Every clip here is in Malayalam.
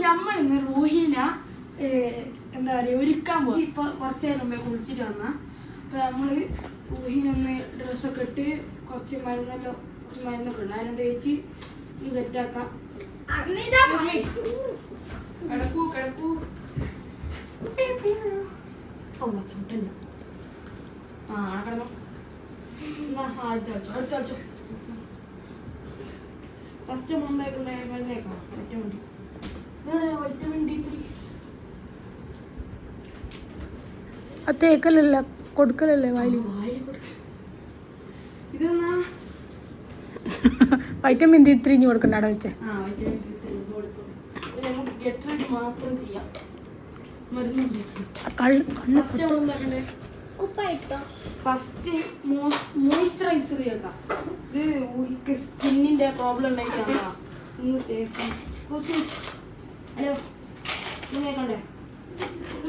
നമ്മൾ ഇന്ന് റൂഹിനെ എന്താ പറയുക ഒരുക്കാൻ പോകും. ഇപ്പൊ കുറച്ച് നേരം മുമ്പേ കുളിച്ചിട്ട് വന്ന അപ്പൊ നമ്മള് റൂഹിനൊന്ന് ഡ്രസ്സൊക്കെ ഇട്ട് കുറച്ച് മരുന്നൊക്കെ ഉണ്ട് അതിനെ തേച്ച് സെറ്റാക്കാം. കിടക്കൂ കിടക്കൂ. ചവിട്ടല്ല. ആ കിടന്നോ. അടുത്ത കളിച്ചോ. ഫസ്റ്റ് മുമ്പേക്കുള്ള മരുന്നേക്കാം. വൈറ്റമിൻ D3 തേക്കലല്ല കൊടുക്കലല്ലേ വായില്. ഇതെന്നാ വൈറ്റമിൻ D3 കൊടുക്കണ്ട അവിടെ വെച്ചേ. വൈറ്റമിൻ D3 കൊടുത്തു. നമുക്ക് ഗെറ്റ് റെഡി മാത്രം ചെയ്യാം. മരുന്ന് ഫസ്റ്റ് മോയ്സ്ചറൈസർ ചെയ്യാം. ഇത് സ്കിന്നിന്റെ പ്രോബ്ലം ഉണ്ടായിട്ടാണ്. ഹലോ കേൾക്കണ്ടേ?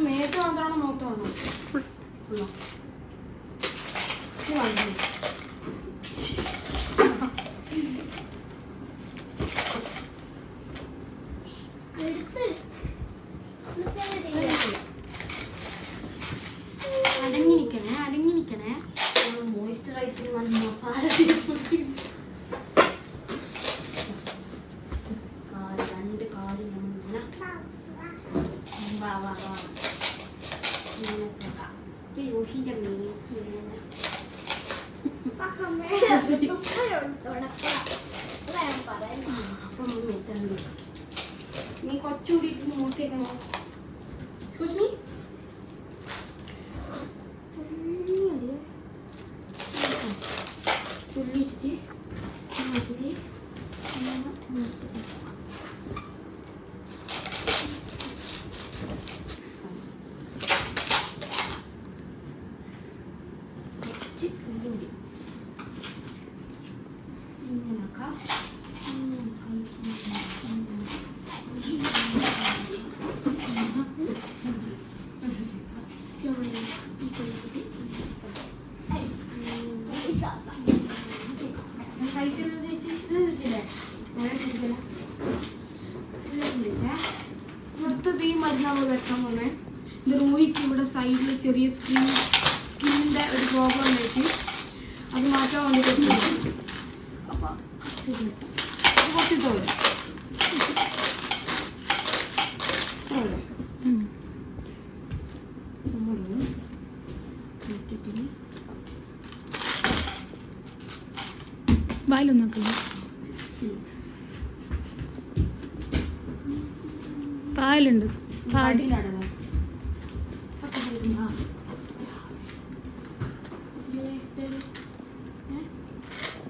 മേത്ത് മാത്രമാണോ നോക്കാണോ? ഫുള്ളോ അടങ്ങി നിക്കണേ. മോയ്സ്ചറൈസർ നല്ല മസാല രണ്ട് കാല് നീ കൊച്ചുകൂടി നോക്കിയേക്കണോ? തുള്ളിയിട്ട് അടുത്തത് ഈ മരുന്ന് നമ്മൾ വെക്കാൻ പോകുന്നത്. ഇത് റൂഹിക്ക് ഇവിടെ സൈഡിൽ ചെറിയ സ്കിന്നിൻ്റെ ഒരു പ്രോബ്ലം ഉണ്ടായിട്ട് അത് മാറ്റാൻ വേണ്ടിയിട്ട് അപ്പോൾ കുറച്ചിട്ട് വരും. വായിലൊന്നാക്കില്ല. പാലുണ്ട് പാടിലാണ്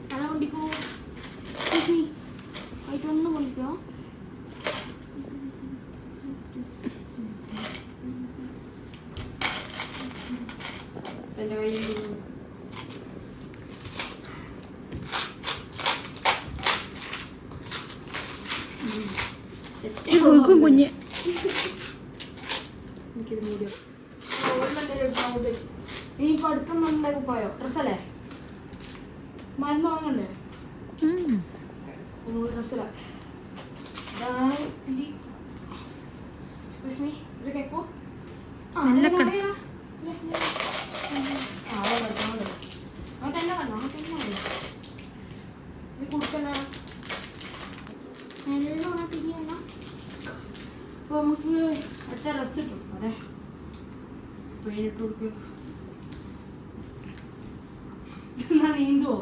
തല കൊണ്ടിക്കോ. ആയിട്ടൊന്നും കൊണ്ടിക്കോ. എൻ്റെ കയ്യിൽ കുഞ്ഞ് നീ പഠിത്തം പോയോ? ഡ്രസ്സല്ലേ മരുന്ന് വാങ്ങണ്ടേ? ഡ്രസ്സില കേക്കോ. കൊടുക്കല അപ്പോൾ നമുക്ക് അടുത്ത ഡ്രസ്സ് കിട്ടും. അതെ പെയിനിട്ട് കൊടുക്കുക. എന്നാ നീന്തുവോ?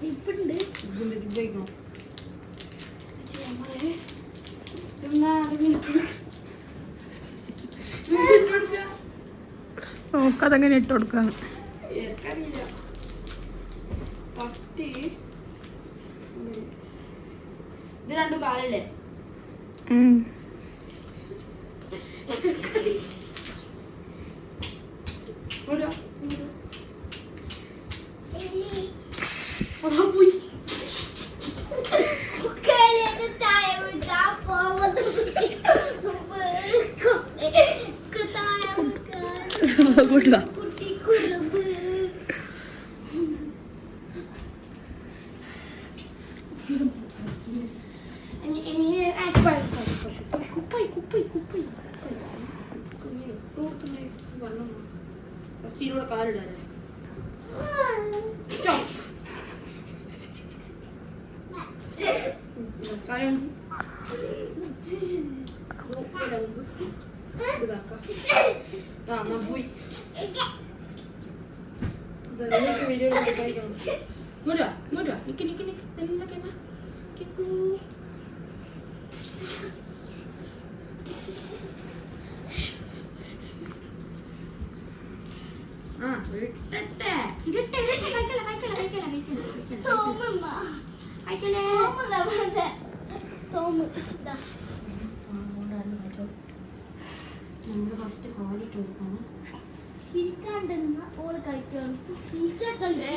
ജിബുണ്ട് ജിബിക്കോ. നോക്കതെങ്ങനെ ഇട്ട് കൊടുക്കാന്ന് എനിക്കറിയില്ല. ഫസ്റ്റ് ഇത് രണ്ടു കാലല്ലേ? കുപ്പായി ഫസ്റ്റിലൂടെ കാലിടാനേ പോയി വീഡിയോ കഴിക്കണം ഇങ്ങോട്ടാ നിക്ക് എല്ലാം നമ്മള് ഫസ്റ്റ് കാലിട്ട് കൊടുക്കണം ഇരിക്കാണ്ടെന്ന് ഓള് കളിക്കണം ടീച്ചർ കളി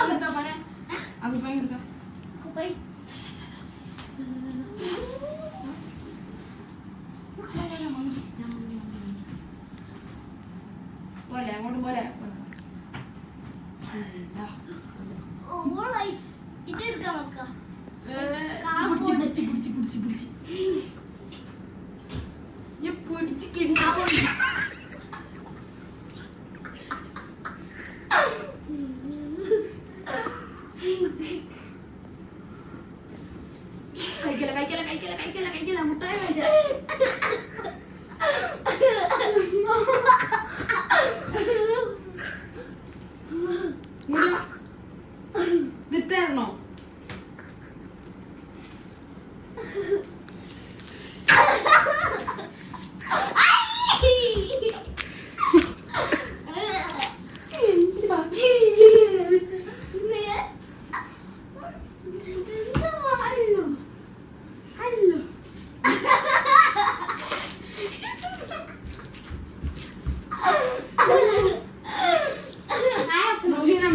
എന്താ കളിക്കുന്നത് കുപ്പായി പോലെ അങ്ങോട്ടും പോലെ ഓളായി ഇതെടുക്കാൻ നോക്കാം പിടിച്ച് കിണ്ടാവും കഴിക്കല മുട്ടായി കഴിക്കല ഇതിട്ടായിരുന്നോ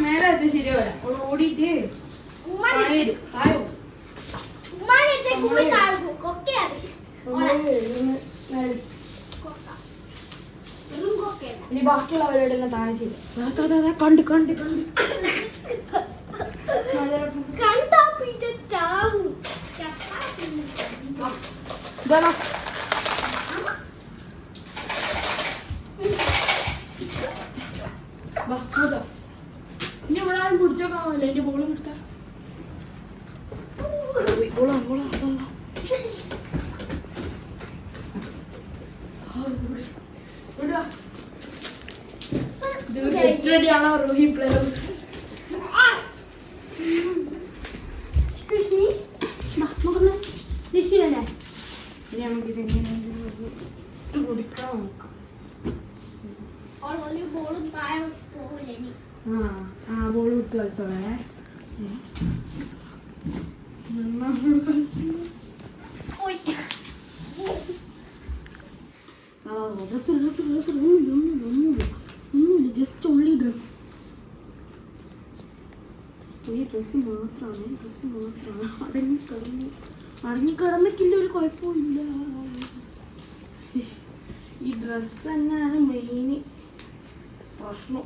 മേലെ വെച്ച ശരിയാവില്ല ഓടിയിട്ട് ഇനി ബാക്കിയുള്ളവരോടെല്ലാം താഴെ ചെയ്തു കണ്ട് ഇനി ഇവിടെ ആരും പിടിച്ചോക്കാമല്ലോ എന്റെ ബോള് കിട്ടാ റെഡിയാണോ റോഹി പ്ലേയേഴ്സ് ഇനി നമുക്ക് ഇതെങ്ങനെയെങ്കിലും ഇട്ട് കൊടുക്കാൻ നോക്കാം ബോളും താഴെ പോകില്ല ഇനി ബോൾ വിട്ട് കളിച്ചോളേ ഒന്നുമില്ല ജസ്റ്റ് ഓൺലി ഡ്രസ് ഈ ഡ്രസ്സ് മാത്രമാണ് അടങ്ങിക്കിടന്നിക്കില്ല ഒരു കുഴപ്പമില്ല ഈ ഡ്രസ്സ് തന്നെയാണ് മെയിൻ പ്രശ്നം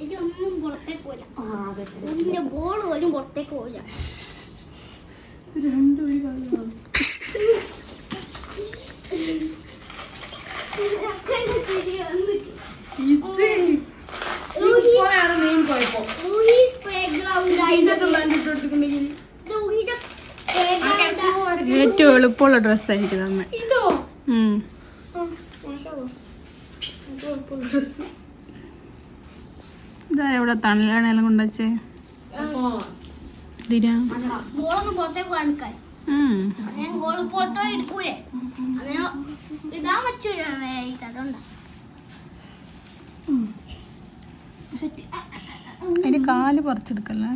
ഇതൊന്നും പുറത്തേക്ക് പോയില്ല ബോൾ പോലും പുറത്തേക്ക് പോയില്ല രണ്ടും ഒരു കളിയാണ് ഇപ്പോഴാണ് മെയിൻ കുഴപ്പം ഏറ്റവും എളുപ്പമുള്ള ഡ്രസ്സായിരിക്കും നമ്മൾ ഇതോ ഇതാ ഇവിടെ തണലാണെല്ലാം കൊണ്ടുവച്ചേ ബോളൊന്നും പുറത്തേക്ക് കാണിക്കാൻ ഞാൻ ഗോൾ പുറത്തോ എടുക്കൂലേ അങ്ങനെ ഇടാൻ പറ്റൂല അതുകൊണ്ടാ അതിന്റെ കാല് പറിച്ചെടുക്കല്ലേ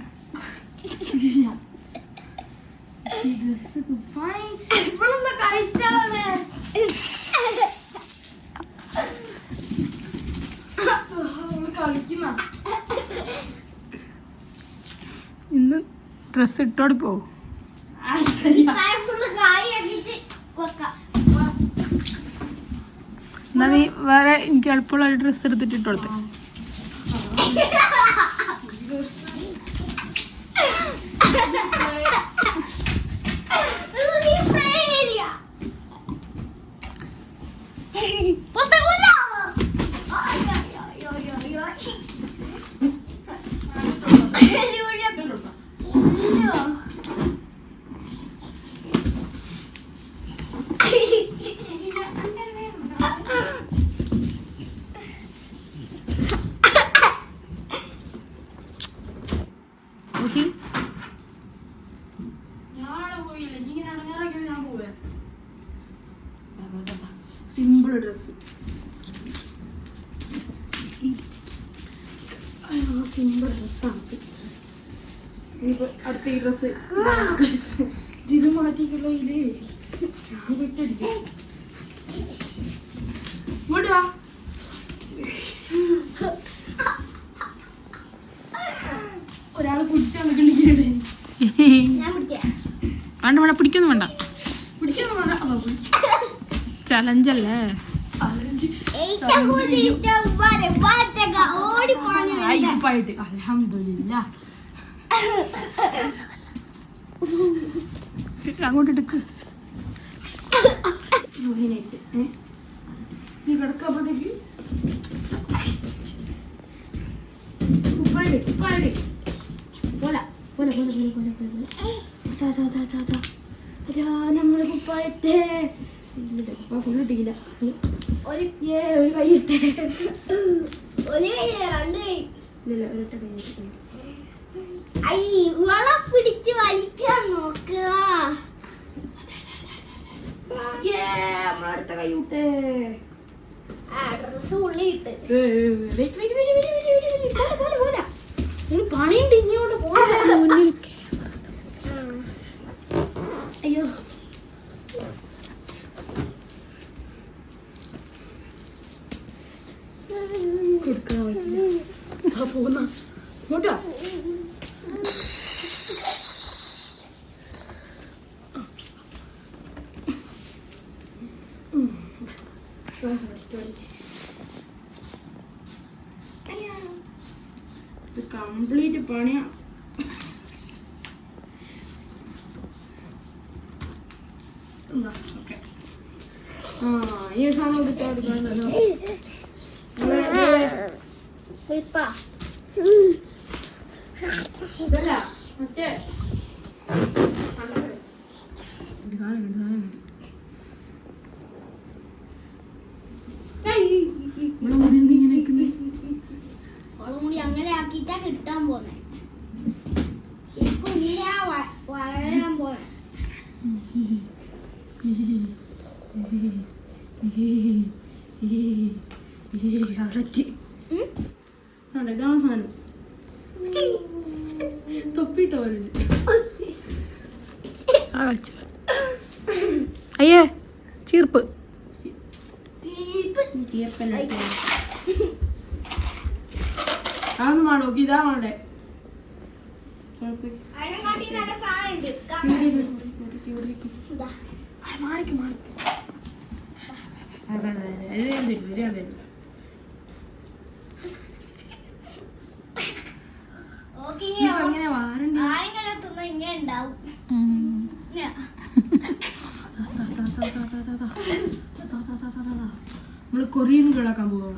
ഇവളെന്താ കഴിച്ചാളെ കളിക്കുന്ന ഇന്ന് ഡ്രസ് ഇട്ട് കൊടുക്കോ? എന്നാ നീ വേറെ എനിക്ക് എളുപ്പമുള്ള ഒരു ഡ്രസ്സ് എടുത്തിട്ട് ഇട്ട് കൊടുത്തേ. സിമ്പിൾ ഡ്രസ് സിമ്പിൾ ഡ്രസ്സാണ്. ഇനിയിപ്പോ അടുത്ത ഈ ഡ്രസ്സ് ഇത് മാറ്റിക്കുള്ള ഇല്ലേ ഞാൻ വിട്ടിരിക്കും. ഇങ്ങോട്ട് വാ. ഒരാൾ പിടിച്ചാണ് കിളിക്കണേ. വേണ്ട വേണ്ട പിടിക്കൊന്നും വേണ്ട. പിടിക്കൊന്നും വേണ്ട. ചലഞ്ചല്ലേ? അൽഹംദുലില്ലാ. അങ്ങോട്ട് എടുക്ക്. നീ കിടക്കപ്പോഴത്തേക്ക് ഉപ്പായിട്ട് പോലെ പോലെ പോലെ പോലെ പോലെ പോലെ നമ്മള് കുപ്പായത്തെ ഫുള്ള് ഇട്ടില്ല. ഒരു കൈ ഇട്ടേ. ഇല്ല ഒരൊറ്റ കൈ ഇട്ടേ. പിടിച്ച് വലിക്കാൻ നോക്കുക. നമ്മളടുത്ത കൈ വിട്ടേ. ഡ്രസ് ഉള്ളിട്ട് പണിയുണ്ട് ഇങ്ങോട്ട് പോകാൻ. അയ്യോ കൊടുക്കാൻ പറ്റില്ല. പോന്ന ഇങ്ങോട്ടോ. കംപ്ലീറ്റ് പണിയാ. ഈ സാധനം എടുക്കാറുണ്ടല്ലോ ഇതല്ല മറ്റേ മുടി അങ്ങനെ ആക്കിട്ടാ കിട്ടാൻ പോന്നെ. ശരിക്കും ഇങ്ങനെയാ വളരാൻ പോന്നെ. ഇതാണ് സാധനം. തൊപ്പിട്ടോ അയ്യേ ചീർപ്പ്. അതൊന്നും വേണ്ട. നോക്കി ഇതാ വേണ്ടേ. മാറിക്ക് മാറിക്ക്. അങ്ങനെ വാറണ്ടി ഇങ്ങനെ ഉണ്ടാവും. നമ്മള് കൊറിയൻ കേളാക്കാൻ പോവാ.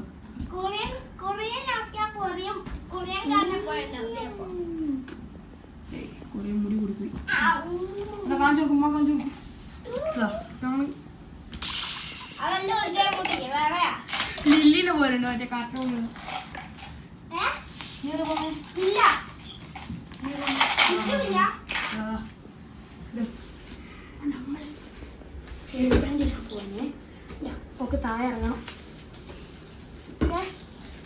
കൊറിയൻ മുടി കൊടുക്കും. കാണിച്ചു കൊടുക്കും കാണിച്ചു കൊടുക്കും. ലില്ലിനെ പോലുണ്ട് മറ്റേ കാർട്ടൂൺ. പോന്നെ ഒക്കെ താഴെ ഇറങ്ങണം.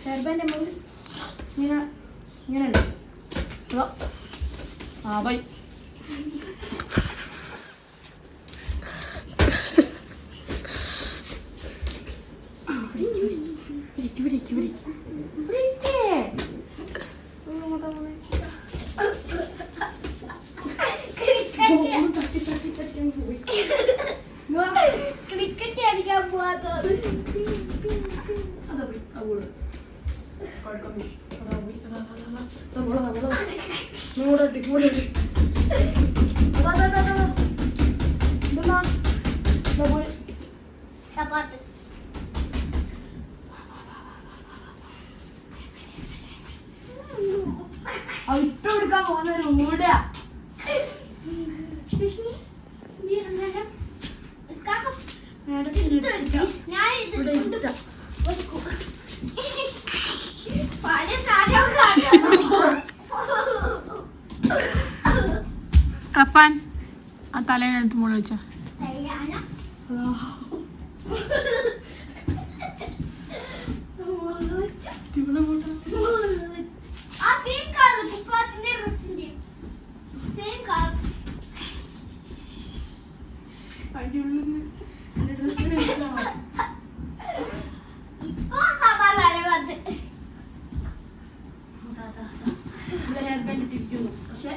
ഹെയർബാൻഡ് ഇങ്ങനെ ഇങ്ങനെയുണ്ട്. ആ ബൈ ക്രിക്കറ്റ് കളിക്കാൻ പോവാത്തോട് പാട്ട് ഇട്ട് കൊടുക്കാൻ പോകുന്നൊരു ഊടാ റഫാൻ ആ തലേനടുത്ത് മുള വെച്ച പക്ഷെ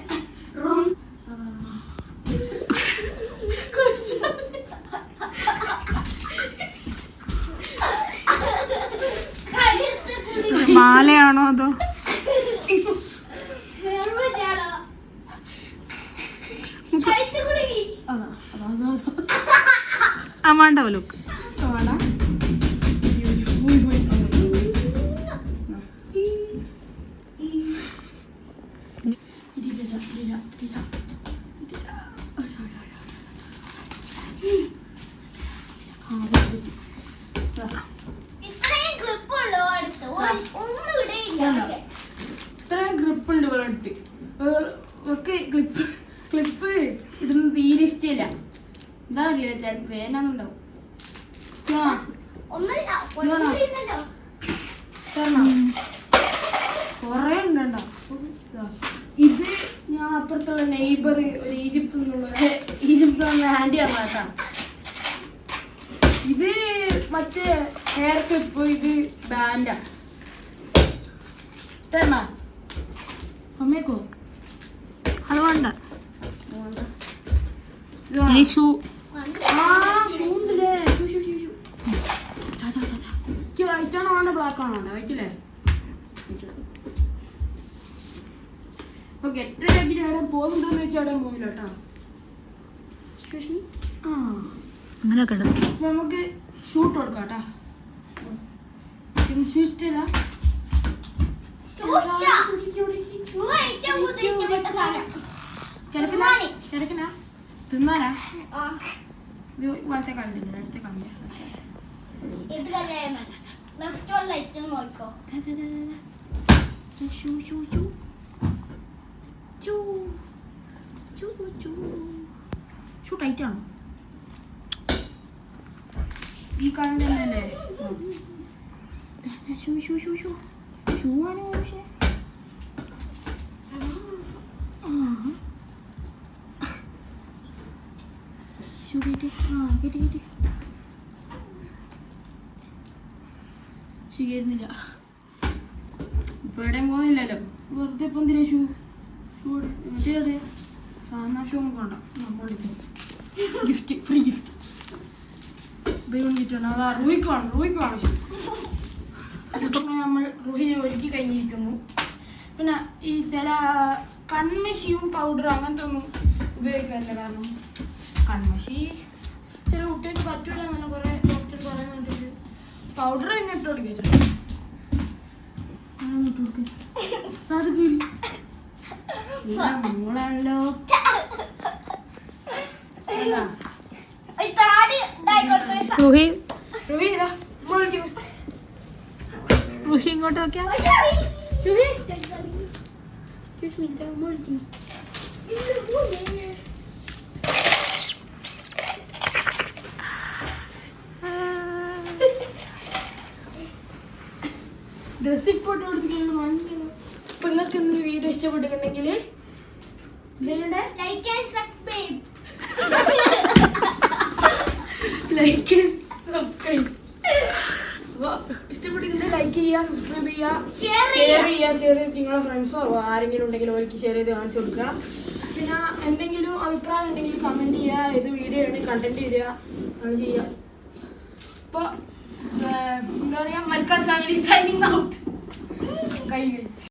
മാലയാണോ അതോ അമാണ്ട ലുക്ക് ഇത്രയും ഗ്രിപ്പ് ഉണ്ട് ഇവളെ അടുത്ത് ഒക്കെ ക്ലിപ്പ് ഇടുന്നത് തീരെ ഇഷ്ടമില്ല. എന്താ അറിയില്ല, ചിലപ്പോ വേനൊന്നുണ്ടാവും. കൊറേ ഉണ്ടോ. ഇത് ഞാൻ അപ്പുറത്തുള്ള നെയ്ബർ ഒരു ഈജിപ്തിൽ നിന്ന് ആന്റി വന്നിട്ടാണ്. ഇത് മറ്റേ ഹെയർ ക്ലിപ്പ്, ഇത് ബാൻഡാണ്. അമ്മേക്കോ അത് വേണ്ട. ഷൂ ഉണ്ടല്ലേ, വൈറ്റ് ആണോ വേണ്ട ബ്ലാക്ക് ആണോ വേണ്ട? വൈറ്റ് അല്ലേ? അപ്പൊ കെട്ടിടാക്കിട്ട് എവിടെ പോകുന്നുണ്ടോന്ന് വെച്ചാൽ അവിടെ പോകില്ല കേട്ടോ. അങ്ങനെയൊക്കെ നമുക്ക് ഷൂട്ട് കൊടുക്കാം കേട്ടോ. ഷൂ ഇഷ്ടല്ല. തിന്നാനാ? ഇത് വലത്തെ കാലില്ല, അടുത്ത കാലില്ല. ഷൂ ടൈറ്റ് ആണോ? ഈ കാലിൻ്റെ തന്നെ അല്ലേ? ഷൂ ആണോ? പക്ഷേ ഷൂ കയറ്റി കയറ്റി ശരിയായിരുന്നില്ല. ഇപ്പൊ എവിടെയും പോകുന്നില്ലല്ലോ, വെറുതെ ഇപ്പം എന്തിനാ ഷൂ മറ്റേ സാധാരണ ഷൂ നമുക്ക് വേണ്ട. ഗിഫ്റ്റ്, ഫ്രീ ഗിഫ്റ്റ് ഉപയോഗിച്ചിട്ടുണ്ട്. അതാ റൂഹിക്കാണ് ഷൂ. അതിപ്പോൾ നമ്മൾ റൂഹിനെ ഒരുക്കി കഴിഞ്ഞിരിക്കുന്നു. പിന്നെ ഈ ചില കൺമഷിയും പൗഡറും അങ്ങനത്തെ ഒന്നും ഉപയോഗിക്കാറില്ല. കാരണം കൺമഷി ചില കുട്ടികൾക്ക് പറ്റൂല, അങ്ങനെ കുറേ ഡോക്ടർ പറയുന്നുണ്ട്. പൗഡർ തന്നെ ഇട്ട് കൊടുക്കില്ല. അത് മോളാണല്ലോ. റുഹി ഇങ്ങോട്ട് നോക്കിയാ ഡ്രസ് ഇപ്പോട്ട് കൊടുത്തിട്ടുള്ള വാങ്ങിക്കണം. അപ്പൊ നിങ്ങൾക്ക് ഇന്ന് ഈ വീഡിയോ ഇഷ്ടപ്പെട്ടിട്ടുണ്ടെങ്കിൽ ലൈക്ക് ആൻഡ് സബ്സ്ക്രൈബ്. ഇഷ്ടപ്പെട്ടിട്ടുണ്ടെങ്കിൽ ലൈക്ക് ചെയ്യുക, സബ്സ്ക്രൈബ് ചെയ്യുക, Share ഷെയർ ചെയ്യുക, നിങ്ങളെ ഫ്രണ്ട്സോ ആരെങ്കിലും ഉണ്ടെങ്കിൽ അവർക്ക് ഷെയർ ചെയ്ത് കാണിച്ചു കൊടുക്കുക. പിന്നെ എന്തെങ്കിലും അഭിപ്രായം ഉണ്ടെങ്കിൽ കമൻറ്റ് ചെയ്യുക, ഏത് വീഡിയോ ആണ് കണ്ടന്റ് തരിക, അത് ചെയ്യുക. അപ്പോൾ എന്താ പറയുക, മൽക്കാസ് ഫാമിലി സൈനിങ് ഔട്ട്. കൈ